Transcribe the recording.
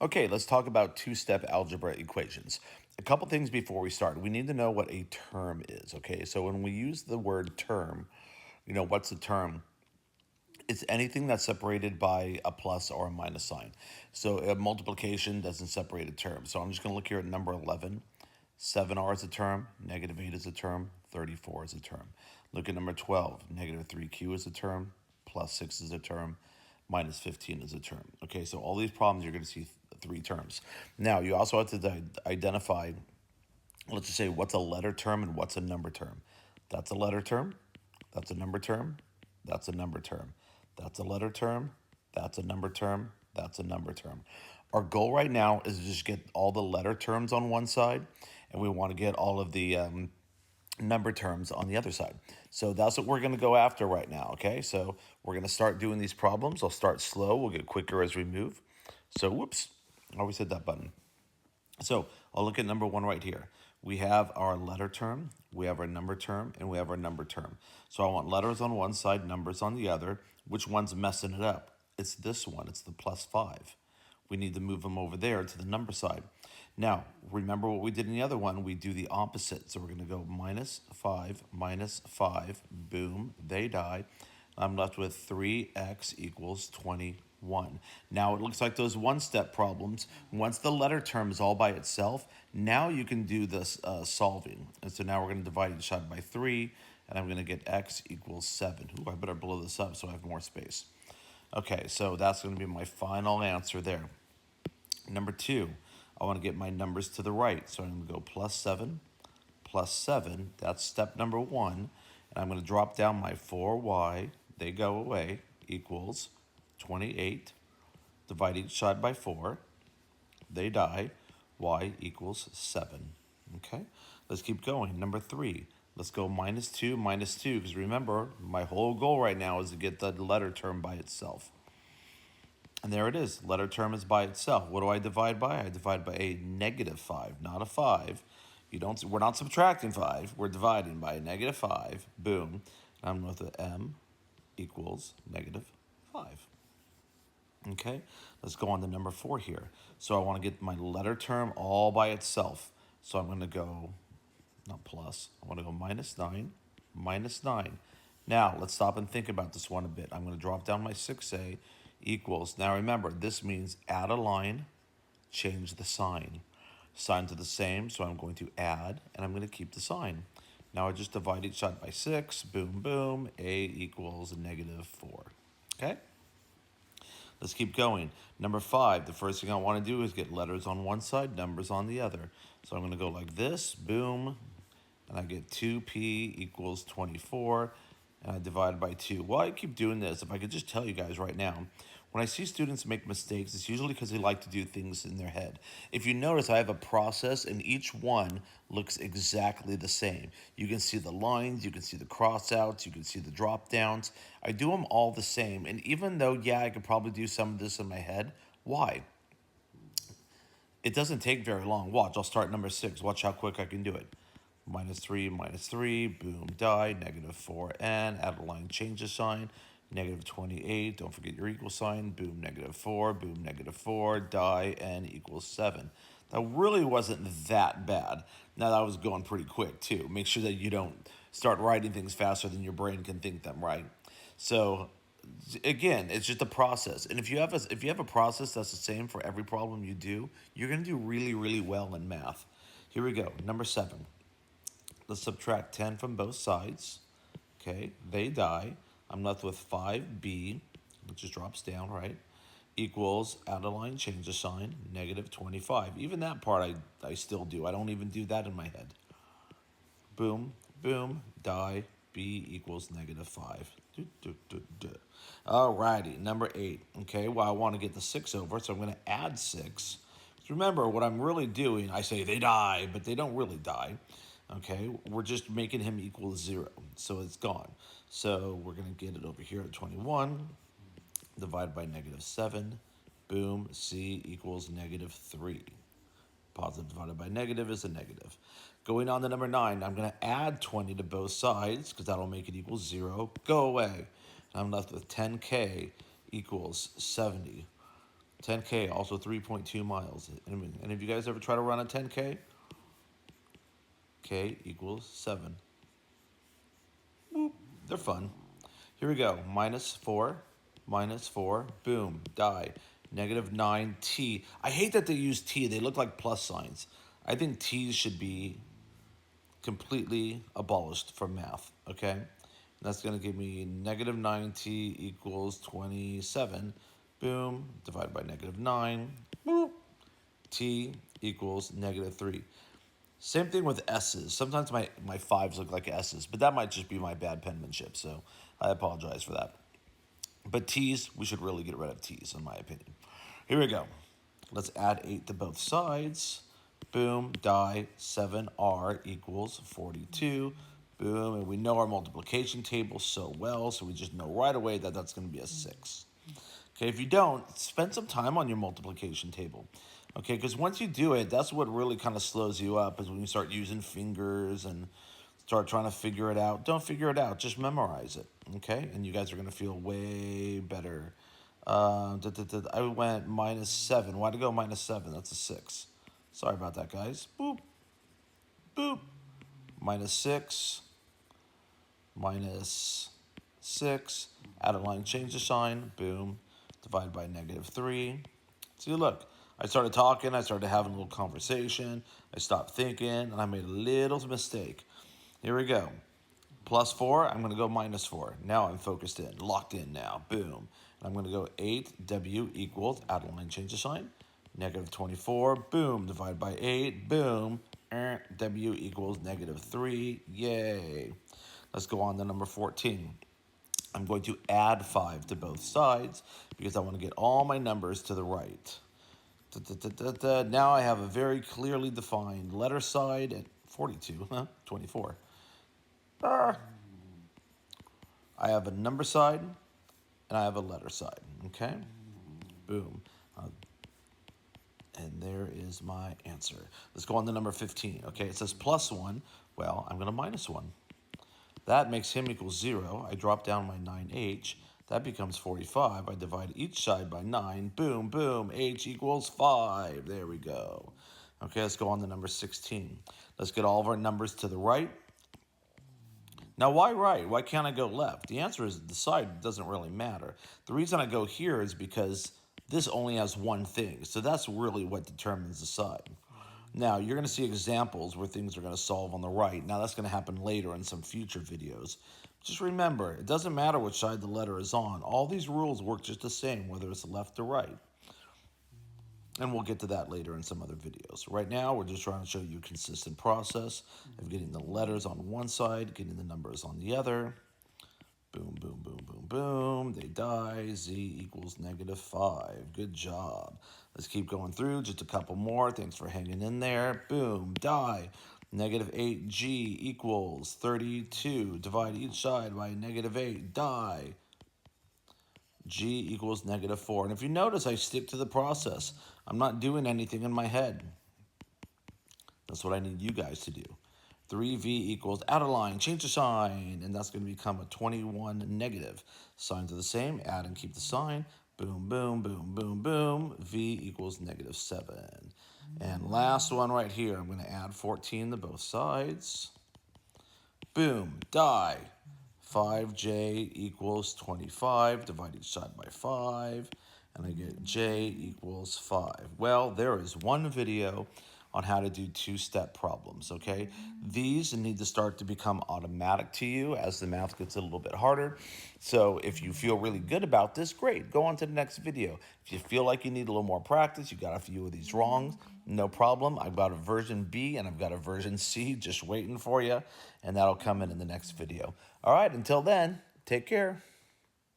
Okay, let's talk about two-step algebra equations. A couple things before we start. We need to know what a term is, okay? So when we use the word term, what's a term? It's anything that's separated by a plus or a minus sign. So a multiplication doesn't separate a term. So I'm just going to look here at number 11. 7r is a term, negative 8 is a term, 34 is a term. Look at number 12. Negative 3q is a term, plus 6 is a term, minus 15 is a term. Okay, so all these problems you're going to see three terms. Now, you also have to identify, let's just say, what's a letter term and what's a number term. That's a letter term, that's a number term, that's a number term. That's a letter term, that's a number term, that's a number term. Our goal right now is to just get all the letter terms on one side, and we want to get all of the number terms on the other side. So that's what we're going to go after right now, okay? So we're going to start doing these problems. I'll start slow. We'll get quicker as we move. So, whoops, I always hit that button. So I'll look at number one right here. We have our letter term, we have our number term, and we have our number term. So I want letters on one side, numbers on the other. Which one's messing it up? It's this one. It's the plus 5. We need to move them over there to the number side. Now, remember what we did in the other one. We do the opposite. So we're going to go minus 5, boom, they die. I'm left with 3x equals 21. Now it looks like those one-step problems. Once the letter term is all by itself, now you can do this solving. And so now we're going to divide each side by 3, and I'm going to get x equals 7. Ooh, I better blow this up so I have more space. Okay, so that's going to be my final answer there. Number 2, I want to get my numbers to the right. So I'm going to go plus 7. That's step number 1. And I'm going to drop down my 4y. They go away. Equals 28. Divide each side by 4. They die. Y equals 7. Okay, let's keep going. Number 3. Let's go minus 2, because remember, my whole goal right now is to get the letter term by itself. And there it is. Letter term is by itself. What do I divide by? I divide by a negative 5, not a 5. We're not subtracting 5. We're dividing by a negative 5. Boom. And I'm with the m equals negative 5. Okay, let's go on to number 4 here. So I want to get my letter term all by itself. So I'm going to go, not plus, I want to go minus 9. Now, let's stop and think about this one a bit. I'm going to drop down my 6a equals. Now remember, this means add a line, change the sign. Signs are the same, so I'm going to add, and I'm going to keep the sign. Now I just divide each side by 6. Boom, boom. A equals negative 4. Okay? Let's keep going. Number 5, the first thing I want to do is get letters on one side, numbers on the other. So I'm going to go like this, boom, and I get 2p equals 24, and I divide by 2. Why I keep doing this, if I could just tell you guys right now, when I see students make mistakes, it's usually because they like to do things in their head. If you notice, I have a process, and each one looks exactly the same. You can see the lines, you can see the crossouts, you can see the drop downs. I do them all the same, and even though, yeah, I could probably do some of this in my head, why? It doesn't take very long. Watch, I'll start number 6. Watch how quick I can do it. Minus 3, boom, die, negative 4n, add a line, change the sign, negative 28, don't forget your equal sign, boom, negative 4, boom, negative 4, die, n equals 7. That really wasn't that bad. Now that was going pretty quick too. Make sure that you don't start writing things faster than your brain can think them, right? So again, it's just a process. And if you have a process that's the same for every problem you do, you're going to do really, really well in math. Here we go. Number 7. Let's subtract 10 from both sides. Okay, they die. I'm left with 5b, which just drops down, right? Equals, add a line, change the sign, negative 25. Even that part I still do. I don't even do that in my head. Boom, boom, die, b equals negative 5. Alrighty, number 8. Okay, well, I want to get the 6 over, so I'm going to add 6. Remember, what I'm really doing, I say they die, but they don't really die. Okay, we're just making him equal 0, so it's gone. So we're going to get it over here at 21, divide by negative 7, boom, c equals negative 3. Positive divided by negative is a negative. Going on to number 9, I'm going to add 20 to both sides, because that'll make it equal 0. Go away. And I'm left with 10k equals 70. 10K, also 3.2 miles. Any of you guys ever try to run a 10K? K equals 7. Boop. They're fun. Here we go. Minus 4, boom, die. Negative 9t. I hate that they use t. They look like plus signs. I think t's should be completely abolished from math, okay? That's going to give me negative 9t equals 27. Boom, divided by negative 9. Boop. T equals negative 3. Same thing with S's. Sometimes my fives look like S's, but that might just be my bad penmanship, so I apologize for that. But T's, we should really get rid of T's, in my opinion. Here we go. Let's add 8 to both sides. Boom, die, 7r equals 42. Boom, and we know our multiplication table so well, so we just know right away that that's going to be a 6. Okay, if you don't, spend some time on your multiplication table. Okay, because once you do it, that's what really kind of slows you up, is when you start using fingers and start trying to figure it out. Don't figure it out, just memorize it. Okay, and you guys are going to feel way better. I went minus 7. Why'd I go minus 7? That's a 6. Sorry about that, guys. Boop. Boop. Minus 6. Minus 6. Add a line, change the sign. Boom. Divided by negative 3. See, look. I started talking. I started having a little conversation. I stopped thinking, and I made a little mistake. Here we go. Plus 4, I'm going to go minus 4. Now I'm focused in, locked in now. Boom. And I'm going to go 8w equals, add a line, change the sign. Negative 24, boom, divided by 8, boom. W equals negative 3, yay. Let's go on to number 14. I'm going to add 5 to both sides because I want to get all my numbers to the right. Now I have a very clearly defined letter side at 42, 24. I have a number side and I have a letter side, okay? Boom. And there is my answer. Let's go on to number 15, okay? It says plus 1. Well, I'm going to minus 1. That makes him equal 0. I drop down my 9h. That becomes 45. I divide each side by 9. Boom, boom. H equals 5. There we go. Okay, let's go on to number 16. Let's get all of our numbers to the right. Now, why right? Why can't I go left? The answer is the side doesn't really matter. The reason I go here is because this only has one thing. So that's really what determines the side. Now, you're going to see examples where things are going to solve on the right. Now, that's going to happen later in some future videos. Just remember, it doesn't matter which side the letter is on. All these rules work just the same, whether it's left or right. And we'll get to that later in some other videos. Right now, we're just trying to show you a consistent process of getting the letters on one side, getting the numbers on the other. Boom, boom, boom, boom, boom. They die. Z equals negative 5. Good job. Let's keep going through. Just a couple more. Thanks for hanging in there. Boom, die. Negative 8G equals 32. Divide each side by negative 8. Die. G equals negative 4. And if you notice, I stick to the process. I'm not doing anything in my head. That's what I need you guys to do. 3v equals, add a line, change the sign, and that's going to become a 21 negative. Signs are the same, add and keep the sign. Boom, boom, boom, boom, boom. V equals negative 7. And last one right here, I'm going to add 14 to both sides. Boom, die. 5j equals 25. Divide each side by 5. And I get j equals 5. Well, there is one video on how to do two-step problems, okay? These need to start to become automatic to you as the math gets a little bit harder. So if you feel really good about this, great. Go on to the next video. If you feel like you need a little more practice, you got a few of these wrongs, no problem. I've got a version B and I've got a version C just waiting for you, and that'll come in the next video. All right, until then, take care.